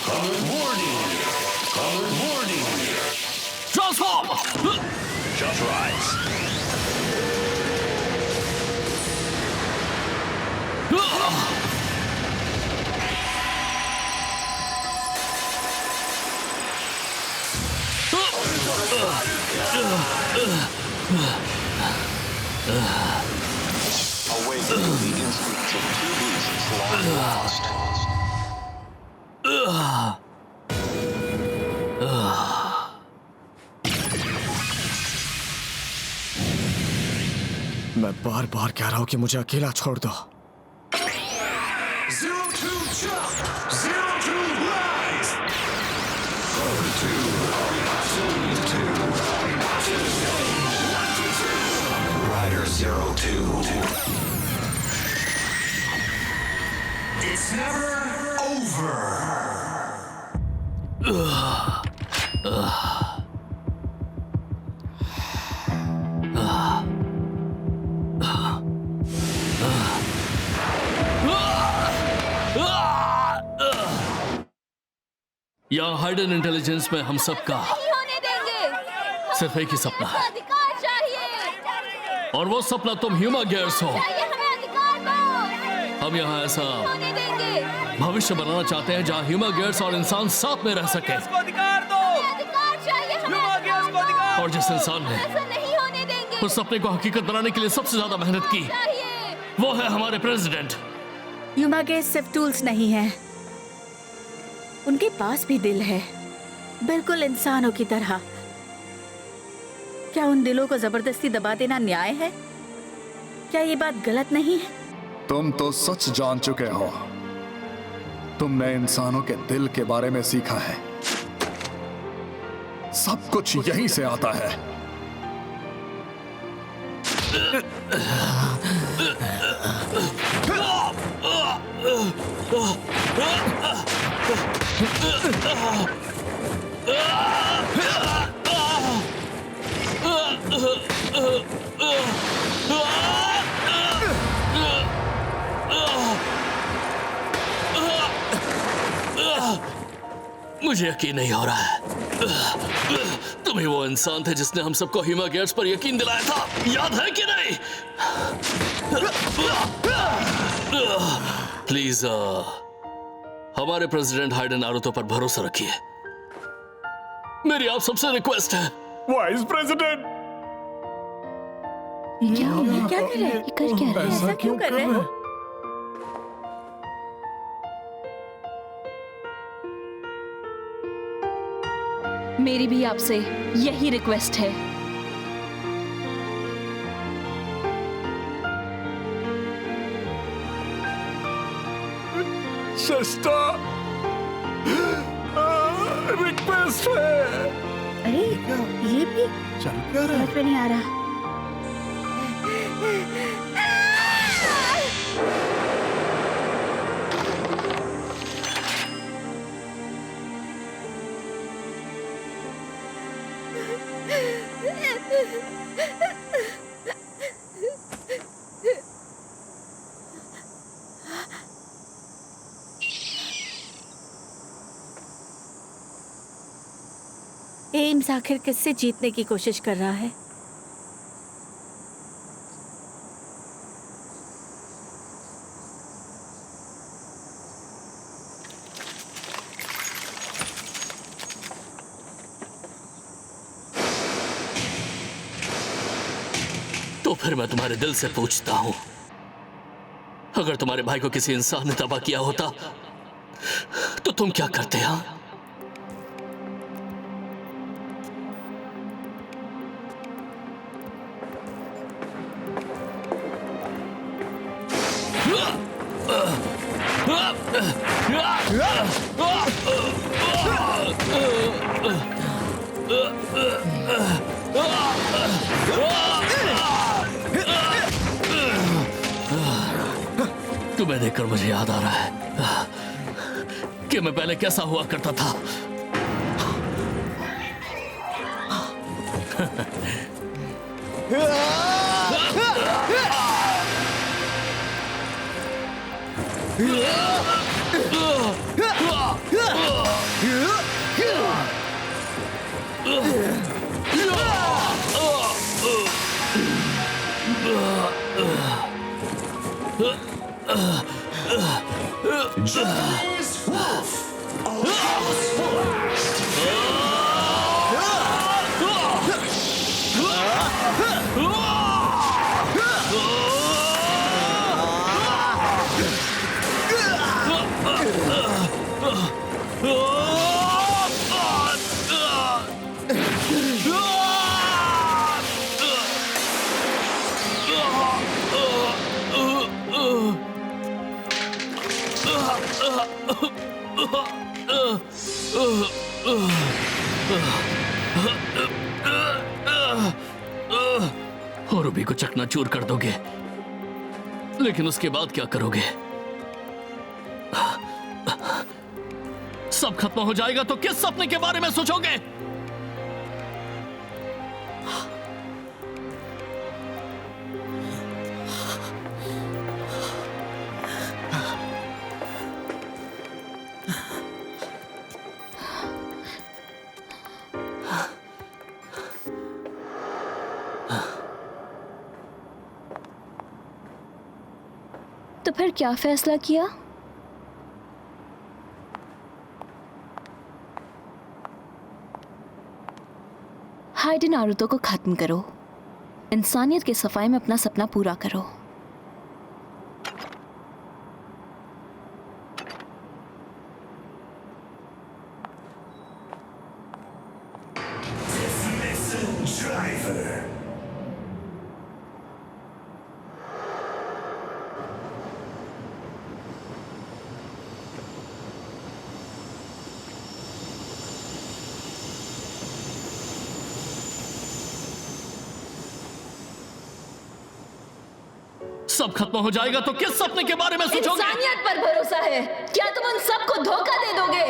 Common warning. Common warning. Transform! Just rise. Awakening the instincts of two beasts long lost. मैं बार बार कह रहा हूं कि मुझे अकेला छोड़ दो। 02 jump. 02 rise. 02. Rider 02. It's never over. यहाँ हाइडन इंटेलिजेंस में हम सबका नहीं होने देंगे। सिर्फ एक ही सपना है, अधिकार चाहिए। और वो सपना तुम ह्यूमा गेयर्स हो। चाहिए हमें अधिकार दो। हम यहाँ ऐसा होने देंगे। भविष्य बनाना चाहते हैं जहाँ ह्यूमा गेयर्स और इंसान साथ में रह सके। अधिकार चाहिए हमें अधिकार। और जिस इंसान ने ऐसा नहीं होने देंगे। उस सपने को हकीकत बनाने के लिए सबसे ज्यादा मेहनत की, चाहिए। वो है हमारे प्रेसिडेंट। ह्यूमा गेयर्स सिर्फ टूल्स नहीं हैं, उनके पास भी दिल है, बिल्कुल इंसानों की तरह। क्या उन दिलों को जबरदस्ती दबा देना न्याय है? क्या ये बात गलत नहीं है? तुम तो सच जान चुके हो। तुमने इंसानों के दिल के बारे में सीखा है। सब कुछ यहीं से आता है। मुझे यकीन नहीं हो रहा है। तुम ही वो इंसान थे जिसने हम सबको ह्यूमा गेयर्स पर यकीन दिलाया था, याद है कि नहीं? प्लीज हमारे प्रेसिडेंट हाइडन नारुतो पर भरोसा रखिए। मेरी आप सबसे रिक्वेस्ट है। वाइस प्रेसिडेंट, क्या कर रहे हैं? कर क्या रहे हैं? ऐसा क्यों कर रहे हैं? मेरी भी आपसे यही रिक्वेस्ट है। शस्ता, रिक्वेस्ट है। अरे ये भी चल क्या रहा है? समझ में नहीं आ रहा। एम्स आखिर किससे जीतने की कोशिश कर रहा है? तो फिर मैं तुम्हारे दिल से पूछता हूं, अगर तुम्हारे भाई को किसी इंसान ने तबाह किया होता तो तुम क्या करते? हाँ, तुम्हें देखकर मुझे याद आ रहा है कि मैं पहले कैसा हुआ करता था। रूबी को चकनाचूर कर दोगे, लेकिन उसके बाद क्या करोगे? सब खत्म हो जाएगा तो किस सपने के बारे में सोचोगे? तो फिर क्या फैसला किया? हाइडे नारुतो को खत्म करो, इंसानियत के सफाई में अपना सपना पूरा करो। सब खत्म हो जाएगा तो किस सपने के बारे में सोचोगे? इंसानियत पर भरोसा है, क्या तुम उन सबको धोखा दे दोगे?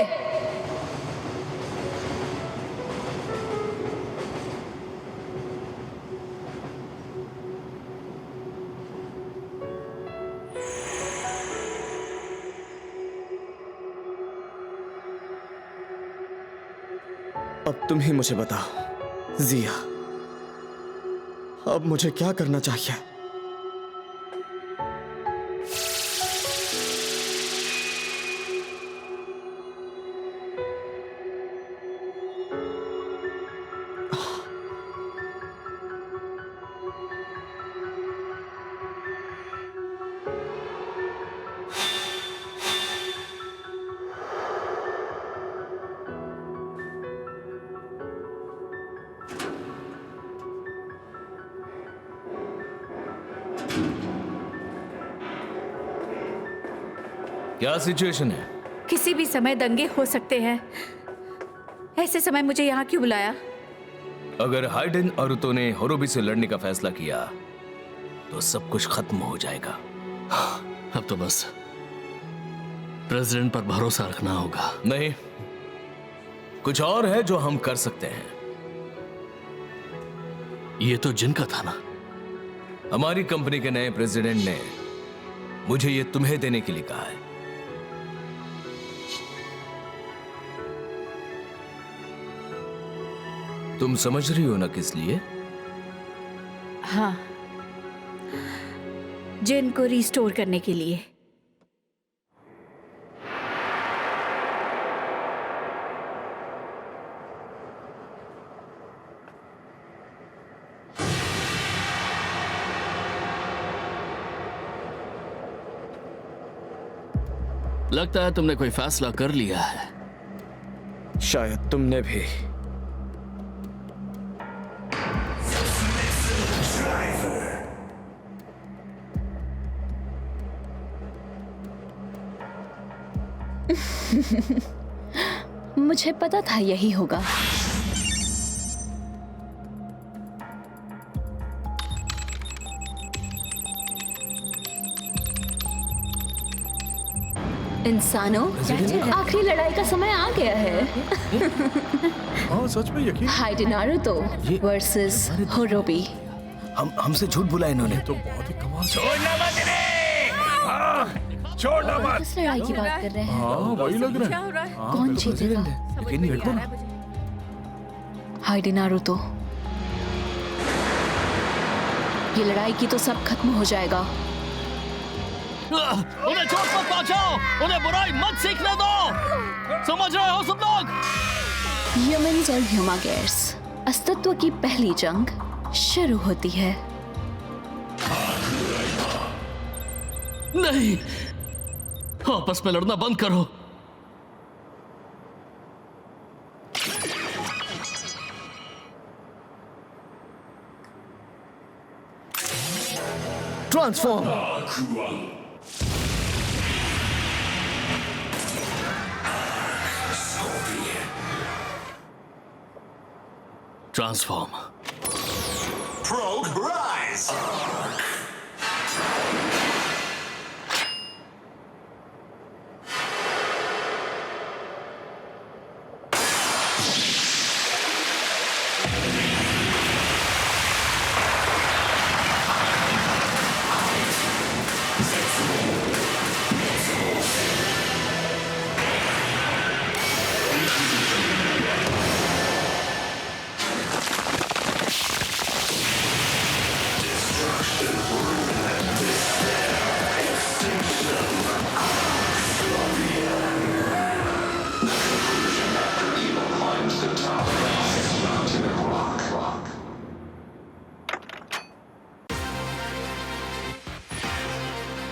अब तुम ही मुझे बताओ जिया, अब मुझे क्या करना चाहिए? क्या सिचुएशन है? किसी भी समय दंगे हो सकते हैं। ऐसे समय मुझे यहाँ क्यों बुलाया? अगर हाइडेन अरुतो ने होरोबी से लड़ने का फैसला किया तो सब कुछ खत्म हो जाएगा। अब तो बस प्रेसिडेंट पर भरोसा रखना होगा। नहीं, कुछ और है जो हम कर सकते हैं। ये तो जिनका था ना। हमारी कंपनी के नए प्रेसिडेंट ने मुझे ये तुम्हें देने के लिए कहा है। तुम समझ रही हो ना किस लिए? हाँ, जिन को रिस्टोर करने के लिए। लगता है तुमने कोई फैसला कर लिया है। शायद तुमने भी। मुझे पता था यही होगा। इंसानों, आखिरी लड़ाई का समय आ गया है। हाँ सच में यकीन। हाइडे नारुतो वर्सेस होरोबी। हमसे झूठ बोला इन्होंने। तो बहुत ही कमाल से। छोड़ना मत। किस लड़ाई की बात कर रहे हैं? हाँ वही लग रहा क्या है। हो रहा है? हाँ, कौन बिल्कुल जीतेगा? यकीन नहीं, देखो ना। हाइडे नारुतो, ये लड़ाई की तो सब खत्म हो जाएगा, उन्हें चोट मत पहुंचाओ, उन्हें बुराई मत सीखने दो। समझ रहे हो सब लोग? ह्यूमंस और ह्यूमागेयर्स, अस्तित्व की पहली जंग शुरू होती है। नहीं, आपस में लड़ना बंद करो। ट्रांसफॉर्म। ट्रांसफॉर्म। Probe rise.